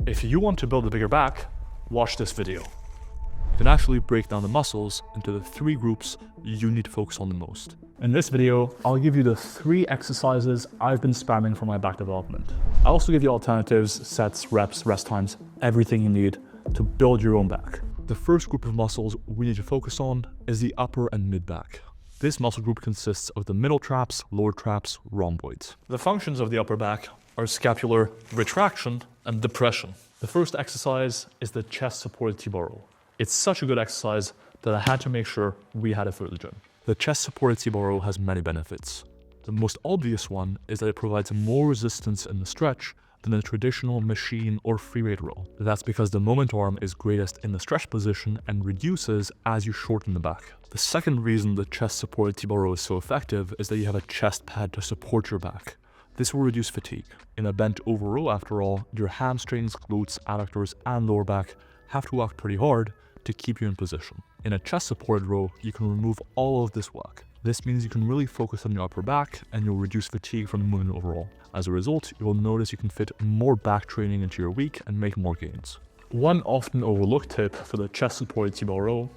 If you want to build a bigger back, watch this video. You can actually break down the muscles into the 3 groups you need to focus on the most. In this video, I'll give you the 3 exercises I've been spamming for my back development. I'll also give you alternatives, sets, reps, rest times, everything you need to build your own back. The first group of muscles we need to focus on is the upper and mid back. This muscle group consists of the middle traps, lower traps, rhomboids. The functions of the upper back are scapular retraction and depression. The first exercise is the chest supported T-bar row. It's such a good exercise that I had to make sure we had it for the gym. The chest supported T-bar row has many benefits. The most obvious one is that it provides more resistance in the stretch than a traditional machine or free weight row. That's because the moment arm is greatest in the stretch position and reduces as you shorten the back. The second reason the chest supported T-bar row is so effective is that you have a chest pad to support your back. This will reduce fatigue. In a bent over row, after all, your hamstrings, glutes, adductors, and lower back have to work pretty hard to keep you in position. In a chest supported row, you can remove all of this work. This means you can really focus on your upper back and you'll reduce fatigue from the movement overall. As a result, you'll notice you can fit more back training into your week and make more gains. One often overlooked tip for the chest supported T-bar row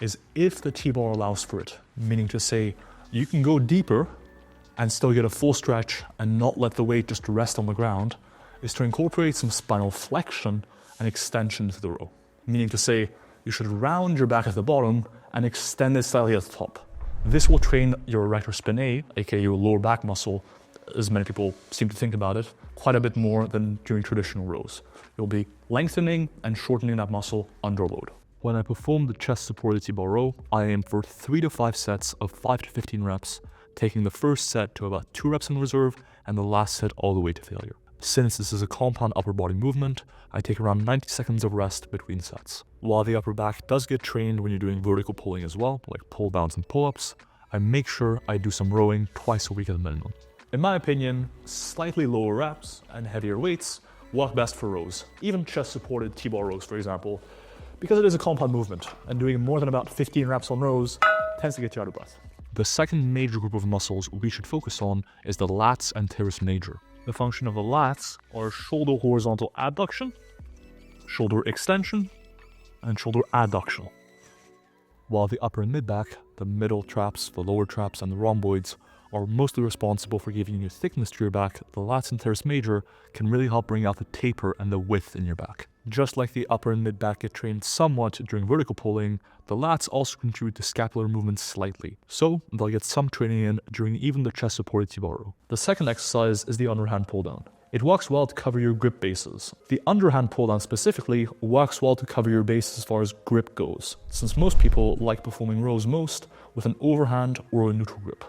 is if the T-bar allows for it, meaning to say you can go deeper and still get a full stretch and not let the weight just rest on the ground, is to incorporate some spinal flexion and extension to the row. Meaning to say you should round your back at the bottom and extend it slightly at the top. This will train your erector spinae, aka your lower back muscle, as many people seem to think about it, quite a bit more than during traditional rows. You'll be lengthening and shortening that muscle under load. When I perform the chest supported T-bar row, I aim for 3 to 5 sets of 5 to 15 reps, taking the first set to about 2 reps in reserve and the last set all the way to failure. Since this is a compound upper body movement, I take around 90 seconds of rest between sets. While the upper back does get trained when you're doing vertical pulling as well, like pull downs and pull-ups, I make sure I do some rowing twice a week at a minimum. In my opinion, slightly lower reps and heavier weights work best for rows, even chest supported T-bar rows for example, because it is a compound movement and doing more than about 15 reps on rows tends to get you out of breath. The second major group of muscles we should focus on is the lats and teres major. The function of the lats are shoulder horizontal abduction, shoulder extension, and shoulder adduction. While the upper and mid back, the middle traps, the lower traps, and the rhomboids are mostly responsible for giving you thickness to your back, the lats and teres major can really help bring out the taper and the width in your back. Just like the upper and mid back get trained somewhat during vertical pulling, the lats also contribute to scapular movements slightly, so they'll get some training in during even the chest supported T-bar row. The second exercise is the underhand pull down. It works well to cover your grip bases. The underhand pull down specifically works well to cover your base as far as grip goes, since most people like performing rows most with an overhand or a neutral grip.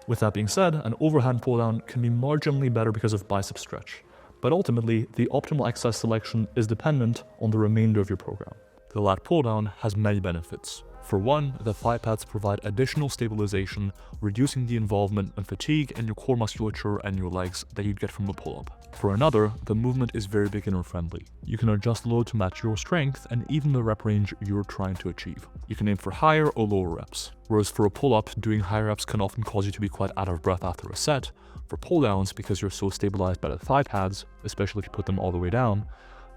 With that being said, an overhand pull down can be marginally better because of bicep stretch, but ultimately the optimal exercise selection is dependent on the remainder of your program. The lat pull down has many benefits. For one, the thigh pads provide additional stabilization, reducing the involvement and fatigue in your core musculature and your legs that you'd get from a pull-up. For another, the movement is very beginner friendly. You can adjust load to match your strength and even the rep range you're trying to achieve. You can aim for higher or lower reps. Whereas for a pull-up, doing higher reps can often cause you to be quite out of breath after a set. For pull-downs, because you're so stabilized by the thigh pads, especially if you put them all the way down,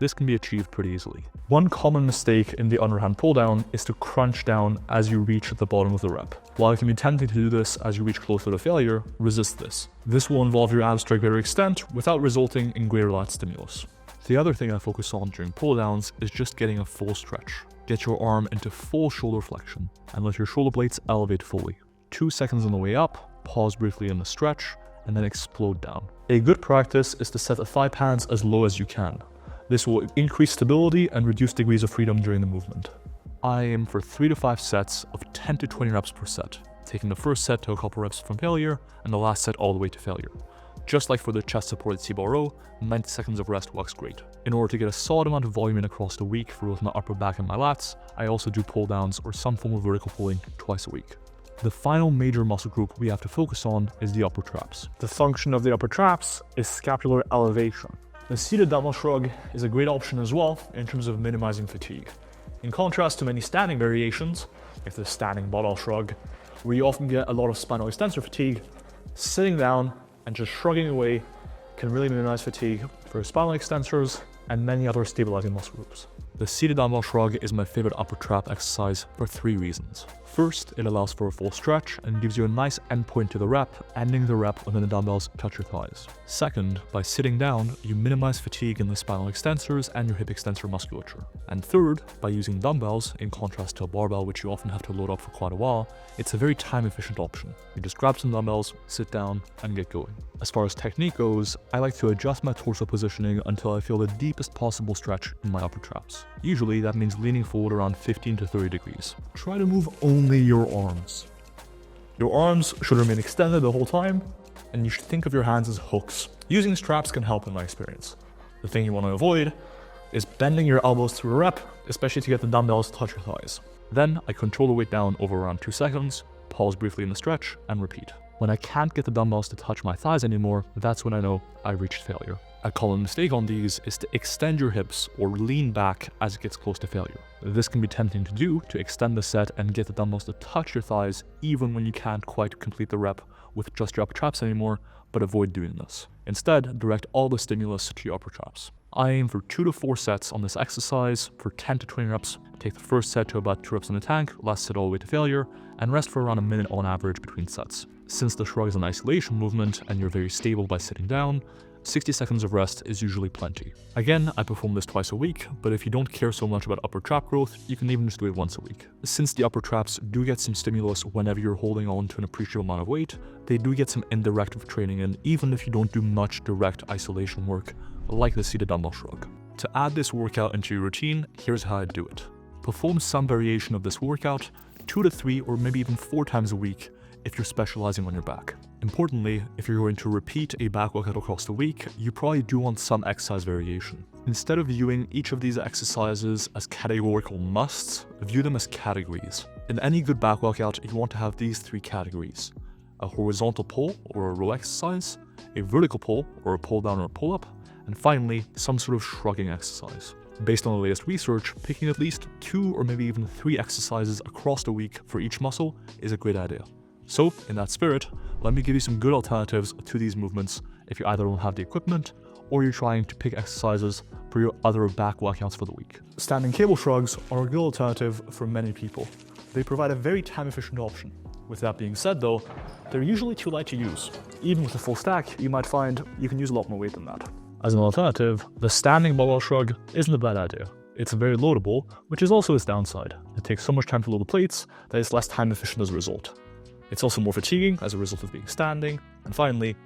this can be achieved pretty easily. One common mistake in the underhand pull down is to crunch down as you reach the bottom of the rep. While it can be tempting to do this as you reach closer to failure, resist this. This will involve your abs to a greater extent without resulting in greater lat stimulus. The other thing I focus on during pull downs is just getting a full stretch. Get your arm into full shoulder flexion and let your shoulder blades elevate fully. 2 seconds on the way up, pause briefly in the stretch, and then explode down. A good practice is to set the thigh pads as low as you can. This will increase stability and reduce degrees of freedom during the movement. I aim for 3 to 5 sets of 10 to 20 reps per set, taking the first set to a couple reps from failure and the last set all the way to failure. Just like for the chest supported T-bar row, 90 seconds of rest works great. In order to get a solid amount of volume in across the week for both my upper back and my lats, I also do pull downs or some form of vertical pulling twice a week. The final major muscle group we have to focus on is the upper traps. The function of the upper traps is scapular elevation. The seated dumbbell shrug is a great option as well in terms of minimizing fatigue. In contrast to many standing variations, like the standing barbell shrug, where you often get a lot of spinal extensor fatigue, sitting down and just shrugging away can really minimize fatigue for spinal extensors and many other stabilizing muscle groups. The seated dumbbell shrug is my favorite upper trap exercise for 3 reasons. First, it allows for a full stretch and gives you a nice endpoint to the rep, ending the rep when the dumbbells touch your thighs. Second, by sitting down, you minimize fatigue in the spinal extensors and your hip extensor musculature. And third, by using dumbbells, in contrast to a barbell which you often have to load up for quite a while, it's a very time-efficient option. You just grab some dumbbells, sit down, and get going. As far as technique goes, I like to adjust my torso positioning until I feel the deepest possible stretch in my upper traps. Usually that means leaning forward around 15 to 30 degrees. Try to move only your arms. Your arms should remain extended the whole time, and you should think of your hands as hooks. Using straps can help in my experience. The thing you want to avoid is bending your elbows through a rep, especially to get the dumbbells to touch your thighs. Then I control the weight down over around 2 seconds, pause briefly in the stretch, and repeat. When I can't get the dumbbells to touch my thighs anymore, that's when I know I reached failure. A common mistake on these is to extend your hips or lean back as it gets close to failure. This can be tempting to do to extend the set and get the dumbbells to touch your thighs even when you can't quite complete the rep with just your upper traps anymore, but avoid doing this. Instead, direct all the stimulus to your upper traps. I aim for 2 to 4 sets on this exercise for 10 to 20 reps. Take the first set to about 2 reps in the tank, last set all the way to failure, and rest for around a minute on average between sets. Since the shrug is an isolation movement and you're very stable by sitting down, 60 seconds of rest is usually plenty. Again, I perform this twice a week, but if you don't care so much about upper trap growth, you can even just do it once a week. Since the upper traps do get some stimulus whenever you're holding on to an appreciable amount of weight, they do get some indirect training in even if you don't do much direct isolation work, like the seated dumbbell shrug. To add this workout into your routine, here's how I do it. Perform some variation of this workout 2 to 3 or maybe even 4 times a week if you're specializing on your back. Importantly, if you're going to repeat a back workout across the week, you probably do want some exercise variation. Instead of viewing each of these exercises as categorical musts, view them as categories. In any good back workout, you want to have these 3 categories: a horizontal pull or a row exercise, a vertical pull or a pull down or a pull up, and finally, some sort of shrugging exercise. Based on the latest research, picking at least 2 or maybe even 3 exercises across the week for each muscle is a great idea. So, in that spirit, let me give you some good alternatives to these movements if you either don't have the equipment or you're trying to pick exercises for your other back workouts for the week. Standing cable shrugs are a good alternative for many people. They provide a very time-efficient option. With that being said though, they're usually too light to use. Even with a full stack, you might find you can use a lot more weight than that. As an alternative, the standing barbell shrug isn't a bad idea. It's very loadable, which is also its downside. It takes so much time to load the plates that it's less time efficient as a result. It's also more fatiguing as a result of being standing, and finally,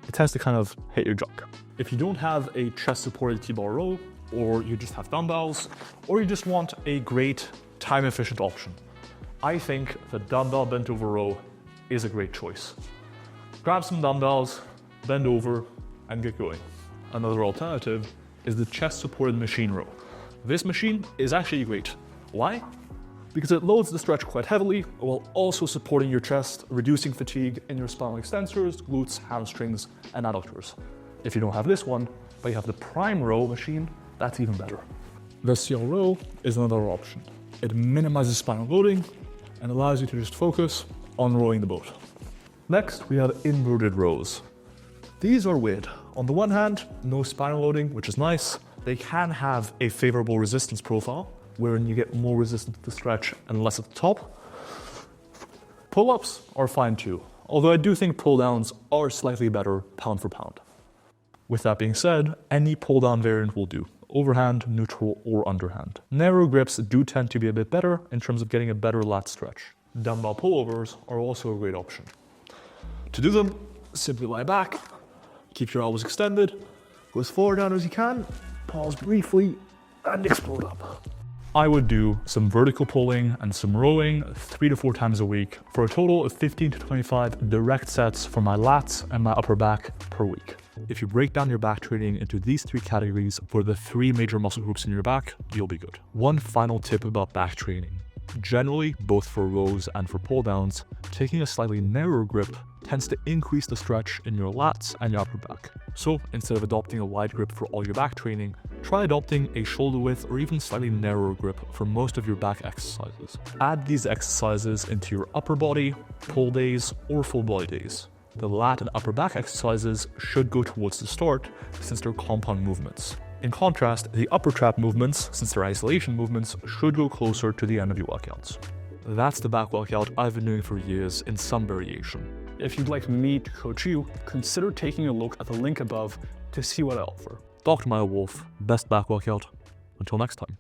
it tends to kind of hit your junk. If you don't have a chest-supported T-bar row, or you just have dumbbells, or you just want a great time-efficient option, I think the dumbbell bent over row is a great choice. Grab some dumbbells, bend over, and get going. Another alternative is the chest-supported machine row. This machine is actually great. Why? Because it loads the stretch quite heavily while also supporting your chest, reducing fatigue in your spinal extensors, glutes, hamstrings, and adductors. If you don't have this one, but you have the prime row machine, that's even better. The CL row is another option. It minimizes spinal loading and allows you to just focus on rowing the boat. Next, we have inverted rows. These are weird. On the one hand, no spinal loading, which is nice. They can have a favorable resistance profile, wherein you get more resistance to the stretch and less at the top. Pull-ups are fine too, although I do think pull-downs are slightly better pound for pound. With that being said, any pull-down variant will do, overhand, neutral, or underhand. Narrow grips do tend to be a bit better in terms of getting a better lat stretch. Dumbbell pullovers are also a great option. To do them, simply lie back, keep your elbows extended, go as far down as you can, pause briefly, and explode up. I would do some vertical pulling and some rowing 3 to 4 times a week for a total of 15 to 25 direct sets for my lats and my upper back per week. If you break down your back training into these 3 categories for the 3 major muscle groups in your back, you'll be good. One final tip about back training. Generally, both for rows and for pull downs, taking a slightly narrower grip tends to increase the stretch in your lats and your upper back. So instead of adopting a wide grip for all your back training, try adopting a shoulder width or even slightly narrower grip for most of your back exercises. Add these exercises into your upper body, pull days, or full body days. The lat and upper back exercises should go towards the start since they're compound movements. In contrast, the upper trap movements, since they're isolation movements, should go closer to the end of your workouts. That's the back workout I've been doing for years in some variation. If you'd like me to coach you, consider taking a look at the link above to see what I offer. Dr. Milo Wolf, best back workout. Until next time.